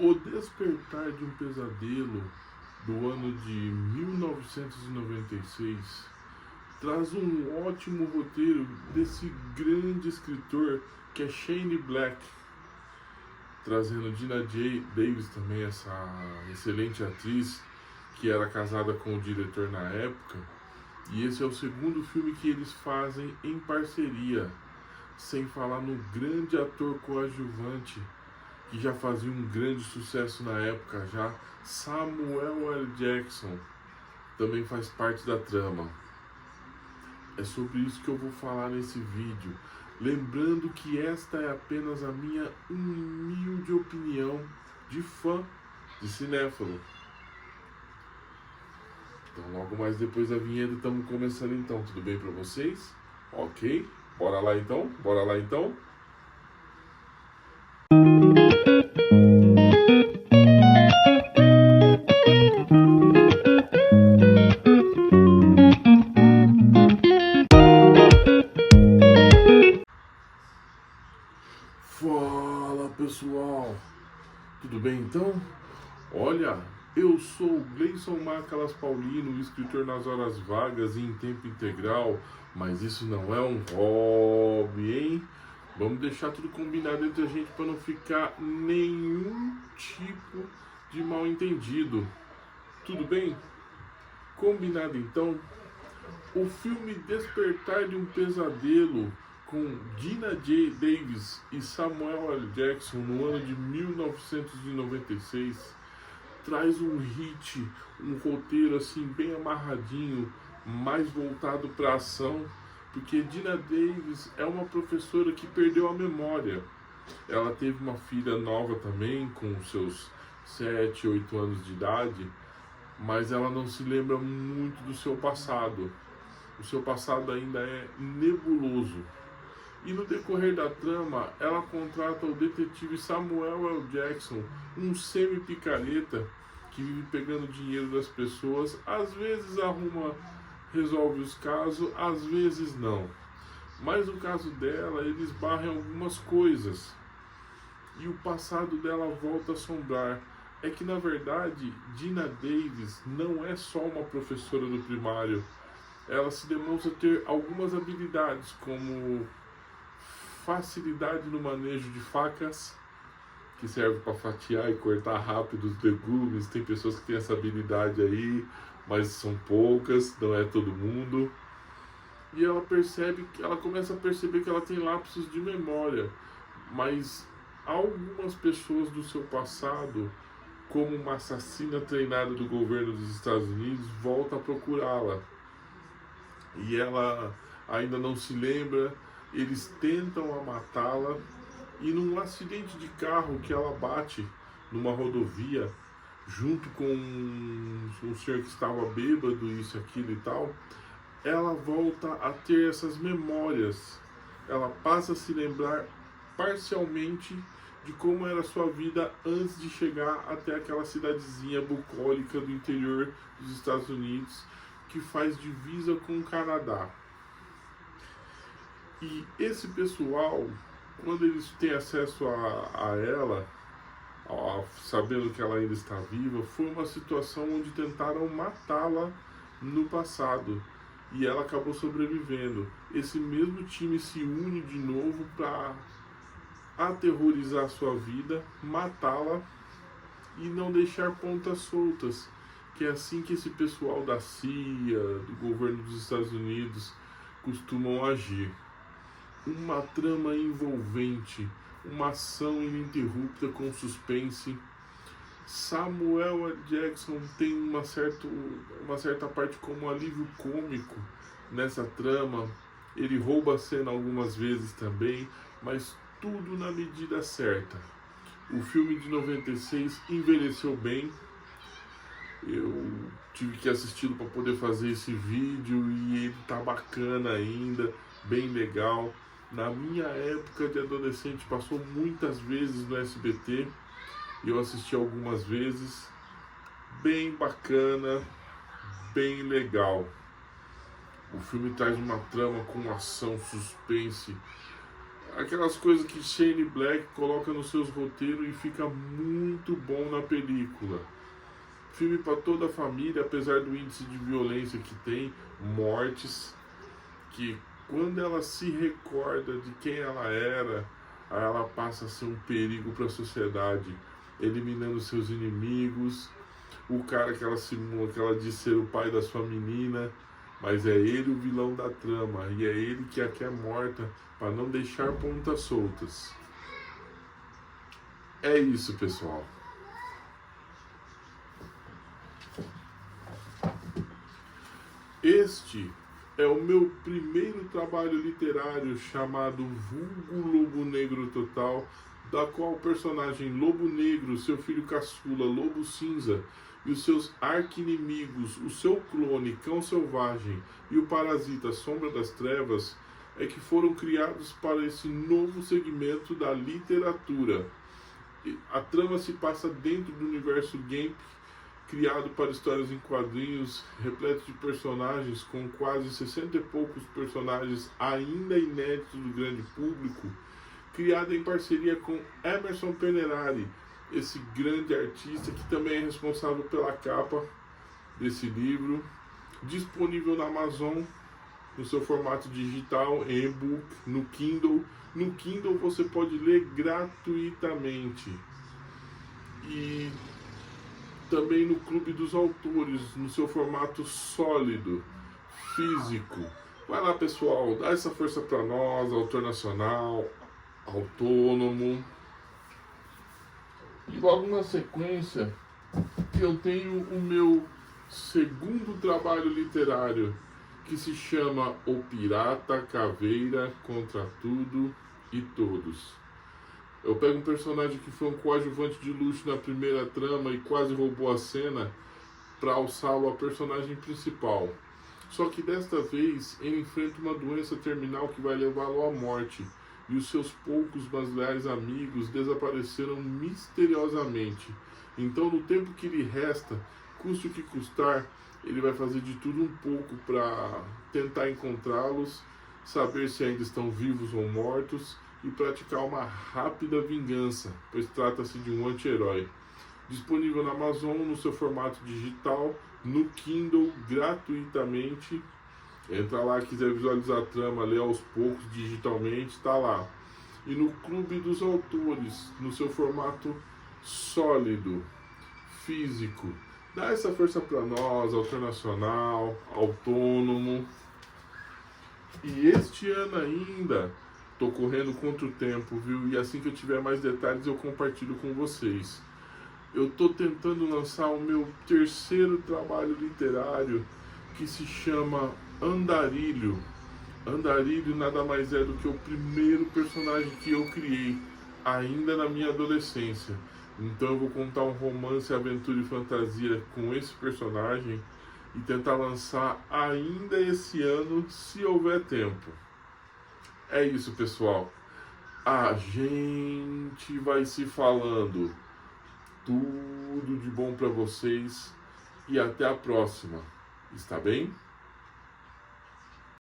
O Despertar de um Pesadelo, do ano de 1996, traz um ótimo roteiro desse grande escritor que é Shane Black, trazendo Dina Davis também, essa excelente atriz que era casada com o diretor na época. E esse é o segundo filme que eles fazem em parceria, sem falar no grande ator coadjuvante que já fazia um grande sucesso na época já, Samuel L. Jackson, também faz parte da trama. É sobre isso que eu vou falar nesse vídeo, lembrando que esta é apenas a minha humilde opinião de fã de cinéfilo. Então logo mais depois da vinheta estamos começando então, tudo bem para vocês? Ok? Bora lá então? Bora lá então? Fala pessoal, tudo bem então? Olha, eu sou o Gleison Macalas Paulino, escritor nas horas vagas e em tempo integral, mas isso não é um hobby, hein? Vamos deixar tudo combinado entre a gente para não ficar nenhum tipo de mal entendido. Tudo bem? Combinado então? O filme Despertar de um Pesadelo, com Dina Davis e Samuel L. Jackson, no ano de 1996, traz um hit, um roteiro assim bem amarradinho, mais voltado para ação, porque Dina Davis é uma professora que perdeu a memória. Ela teve uma filha nova também, com seus 7, 8 anos de idade, mas ela não se lembra muito do seu passado. O seu passado ainda é nebuloso. E no decorrer da trama, ela contrata o detetive Samuel L. Jackson, um semi-picareta que vive pegando dinheiro das pessoas, às vezes resolve os casos, às vezes não. Mas no caso dela, ele esbarra em algumas coisas e o passado dela volta a assombrar. É que na verdade, Dina Davis não é só uma professora do primário. Ela se demonstra ter algumas habilidades, como facilidade no manejo de facas, que serve para fatiar e cortar rápido os legumes. Tem pessoas que têm essa habilidade aí, mas são poucas, não é todo mundo. E ela começa a perceber que ela tem lapsos de memória, mas algumas pessoas do seu passado, como uma assassina treinada do governo dos Estados Unidos, volta a procurá-la. E ela ainda não se lembra, eles tentam a matá-la, e num acidente de carro que ela bate numa rodovia, junto com um senhor que estava bêbado, isso, aquilo e tal, ela volta a ter essas memórias. Ela passa a se lembrar parcialmente de como era a sua vida antes de chegar até aquela cidadezinha bucólica do interior dos Estados Unidos, que faz divisa com o Canadá. E esse pessoal, quando eles têm acesso a ela, sabendo que ela ainda está viva, foi uma situação onde tentaram matá-la no passado e ela acabou sobrevivendo. Esse mesmo time se une de novo para aterrorizar a sua vida, matá-la e não deixar pontas soltas, que é assim que esse pessoal da CIA, do governo dos Estados Unidos, costumam agir. Uma trama envolvente, uma ação ininterrupta com suspense. Samuel L. Jackson tem uma certa parte como alívio cômico nessa trama. Ele rouba a cena algumas vezes também, mas tudo na medida certa. O filme de 96 envelheceu bem. Eu tive que assisti-lo para poder fazer esse vídeo e ele tá bacana ainda, bem legal. Na minha época de adolescente passou muitas vezes no SBT e eu assisti algumas vezes. Bem bacana, bem legal. O filme traz uma trama com ação, suspense, aquelas coisas que Shane Black coloca nos seus roteiros e fica muito bom na película. Filme para toda a família, apesar do índice de violência que tem, mortes, que quando ela se recorda de quem ela era, ela passa a ser um perigo para a sociedade, eliminando seus inimigos. O cara que ela simula, que ela diz ser o pai da sua menina, mas é ele o vilão da trama, e é ele que a quer morta para não deixar pontas soltas. É isso, pessoal. Este é o meu primeiro trabalho literário chamado Vulgo Lobo Negro Total, da qual o personagem Lobo Negro, seu filho caçula Lobo Cinza e os seus arqui-inimigos, o seu clone Cão Selvagem e o parasita Sombra das Trevas, é que foram criados para esse novo segmento da literatura. A trama se passa dentro do universo Gamp, criado para histórias em quadrinhos, repleto de personagens, com quase 60 e poucos personagens ainda inéditos do grande público, criado em parceria com Emerson Penerari, esse grande artista que também é responsável pela capa desse livro, disponível na Amazon, no seu formato digital, em e-book, no Kindle. No Kindle você pode ler gratuitamente. E também no Clube dos Autores, no seu formato sólido, físico. Vai lá, pessoal, dá essa força para nós, autor nacional, autônomo. E logo na sequência, eu tenho o meu segundo trabalho literário, que se chama O Pirata Caveira contra Tudo e Todos. Eu pego um personagem que foi um coadjuvante de luxo na primeira trama e quase roubou a cena para alçá-lo a personagem principal. Só que desta vez ele enfrenta uma doença terminal que vai levá-lo à morte, e os seus poucos mas leais amigos desapareceram misteriosamente. Então, no tempo que lhe resta, custe o que custar, ele vai fazer de tudo um pouco para tentar encontrá-los, saber se ainda estão vivos ou mortos, e praticar uma rápida vingança, pois trata-se de um anti-herói. Disponível na Amazon no seu formato digital, no Kindle, gratuitamente. Entra lá, quiser visualizar a trama, ler aos poucos digitalmente, está lá. E no Clube dos Autores, no seu formato sólido, físico. Dá essa força para nós, autor nacional, autônomo. E este ano ainda, tô correndo contra o tempo, viu? E assim que eu tiver mais detalhes eu compartilho com vocês. Eu tô tentando lançar o meu terceiro trabalho literário, que se chama Andarilho. Andarilho nada mais é do que o primeiro personagem que eu criei, ainda na minha adolescência. Então eu vou contar um romance, aventura e fantasia com esse personagem e tentar lançar ainda esse ano, se houver tempo. É isso, pessoal. A gente vai se falando. Tudo de bom para vocês e até a próxima. Está bem?